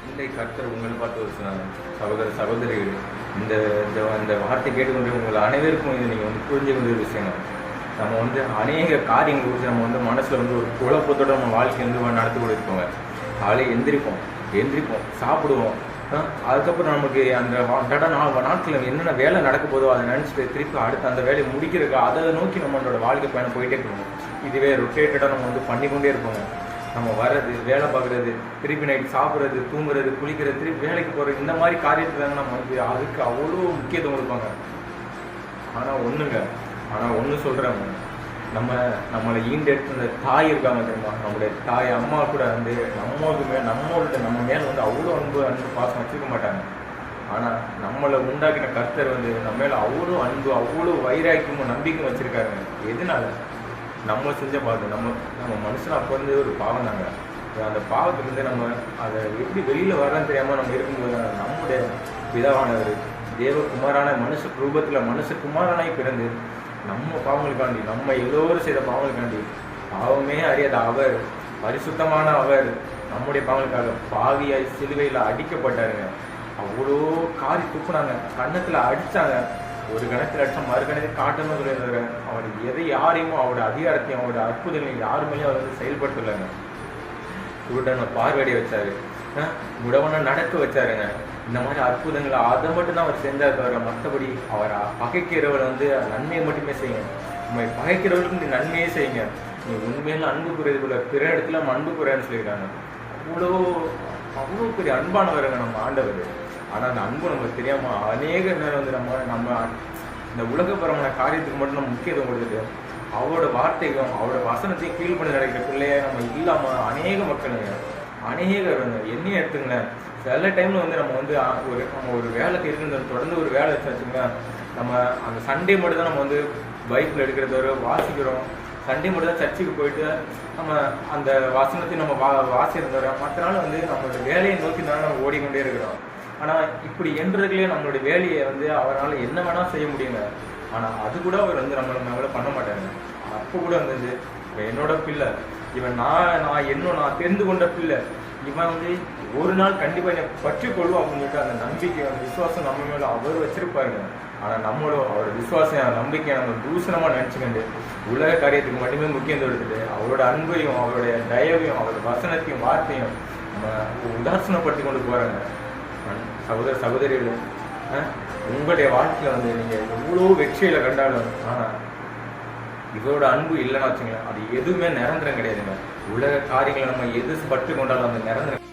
இன்றைய கர்த்தர் உங்களை பார்த்து ஒரு சகோதர சகோதரிகள் இந்த இந்த வார்த்தை கேட்டுக்கொண்டு உங்கள் அனைவருக்கும் இது நீங்கள் புரிஞ்சு கொண்ட ஒரு விஷயம். நம்ம அநேக காரியங்கள் குறித்து நம்ம மனசில் ஒரு குழப்பத்தோடு நம்ம வாழ்க்கை நடத்தி கொடுப்போங்க. காலையில் எந்திரிப்போம் சாப்பிடுவோம். அதுக்கப்புறம் நமக்கு அந்த நாட்களில் என்னென்ன வேலை நடக்க போதோ அதை நினச்சிட்டு திருப்பி அடுத்து அந்த வேலையை முடிக்கிறதுக்கு அதை நோக்கி நம்மளோட வாழ்க்கை பயணம் போயிட்டே இருக்கணும். இதுவே ரொட்டேட்டடாக நம்ம பண்ணிக்கொண்டே இருப்போங்க. நம்ம வர்றது, வேலை பார்க்குறது, திருப்பி நைட்டு சாப்பிட்றது, தூங்குறது, குளிக்கிறது, திருப்பி வேலைக்கு போகிறது, இந்த மாதிரி காரியத்துக்கு தாங்க நம்ம அதுக்கு அவ்வளோ முக்கியத்துவம் கொடுப்பாங்க. ஆனால் ஒன்று சொல்கிறாங்க, நம்மளை ஈண்டெடுத்து அந்த தாய் இருக்காங்க தெரியுமா, நம்மளுடைய தாய் அம்மா கூட நம்ம மேலே அவ்வளோ அன்பு பாசம் வச்சுருக்க மாட்டாங்க. ஆனால் நம்மளை உண்டாக்கின கர்த்தர் நம்ம மேலே அவ்வளோ அன்பு, அவ்வளோ வைராக்கியமும் நம்பிக்கையும் வச்சுருக்காருங்க. எதனால? நம்ம செஞ்ச பாவம். நம்ம மனுஷன் அப்போ ஒரு பாவம் தாங்க. அந்த பாவத்துலேருந்து நம்ம அதை எப்படி வெளியில் வரலான்னு தெரியாமல் நம்ம இருக்கும்போது நம்முடைய பிதாவானவர் தேவகுமாரான மனுஷகுமாரனாய் பிறந்து நம்ம பாவங்களுக்காண்டி, நம்ம எல்லோரும் செய்த பாவங்களுக்காண்டி, பாவமே அறியாத அவர், பரிசுத்தமான அவர் நம்முடைய பாவங்களுக்காக பாவியாய் சிலுவையில் அடிக்கப்பட்டாருங்க. அவ்வளோ காரி துப்புனாங்க, கன்னத்தில் அடித்தாங்க. ஒரு கணத்தில் அடித்தா மறு கணத்தில் காட்டணும் சொல்லியிருந்தாரு. அவர் யாரையும் அவரோட அதிகாரத்தையும் அவரோட அற்புதங்களையும் யாருமே அவர் செயல்படுத்தலைங்க. குருடனை பார்வையடைய வச்சாரு, முடவனை நடக்க வச்சாருங்க. இந்த மாதிரி அற்புதங்களை அதை மட்டும் தான் அவர் செஞ்சார் தவிர மற்றபடி அவரை பகைக்கிறவரை நன்மையை மட்டுமே செய்யுங்க. நம்ம பகைக்கிறவர்களுக்கு நீ நன்மையே செய்யுங்க. நீ உண்மையில அன்பு குறையது போல பிற இடத்துல நம்ம அன்பு குறையான்னு சொல்லியிருக்காங்க. அவ்வளோ பெரிய அன்பானவருங்க நம்ம ஆண்டவர். ஆனால் அந்த அன்பு நமக்கு தெரியாமல் அநேக நேரம் நம்ம இந்த உலகபரமான காரியத்துக்கு மட்டும் நம்ம முக்கியத்துவம் கொடுத்துட்டு அவரோட வார்த்தைக்கும் அவரோட வசனத்தையும் கீழ் பண்ணி நடக்கிற பிள்ளைய நம்ம இல்லாமல் அநேக மக்களுங்க, அநேகர் என்னையும் எடுத்துங்களேன். சில டைமில் நம்ம ஒரு வேலைக்கு இருக்குன்னு தொடர்ந்து ஒரு வேலை வச்சுங்களேன், நம்ம அந்த சண்டே மட்டும் தான் நம்ம பைக்கில் எடுக்கிறதோட வாசிக்கிறோம். சண்டே மட்டும் தான் சர்ச்சுக்கு போயிட்டு நம்ம அந்த வசனத்தையும் நம்ம வாசிக்கிறதோட மற்ற நாள் நம்மளோட வேலையை நோக்கி தான் நம்ம ஓடிக்கொண்டே இருக்கிறோம். ஆனால் இப்படி என்றதுலேயே நம்மளுடைய வேலையை அவரால் என்ன வேணால் செய்ய முடியுங்க. ஆனால் அது கூட அவர் நம்மளை பண்ண மாட்டாங்க. அப்போ கூட என்னோட பிள்ளை இவன், நான் தெரிந்து கொண்ட பிள்ளை இவன் ஒரு நாள் கண்டிப்பாக என்னை பற்றி கொள்வோம் அப்படின்னு சொல்லிட்டு அந்த நம்பிக்கை, அந்த விசுவாசம் நம்ம மேலே அவர் வச்சிருப்பாருங்க. ஆனால் நம்மளும் அவரோட விசுவாசம் நம்பிக்கையை நம்ம தூசணமாக நினச்சிக்கிண்டு உலக காரியத்துக்கு மட்டுமே முக்கியத்துவம் எடுத்துட்டு அவரோட அன்பையும் அவருடைய தயவையும் அவரோட வசனத்தையும் வார்த்தையும் நம்ம உதாசனப்படுத்தி கொண்டு போகிறாங்க. சகோதர சகோதரிகள், உங்களுடைய வாழ்க்கையில் நீங்கள் எவ்வளோ வெற்றியில கண்டாலும் ஆனால் இதோட அன்பு இல்லைன்னு வச்சுங்களேன், அது எதுவுமே நிரந்தரம் கிடையாதுங்க. உலக காரியங்களை நம்ம எது பட்டு கொண்டாலும் அந்த நிரந்தரம்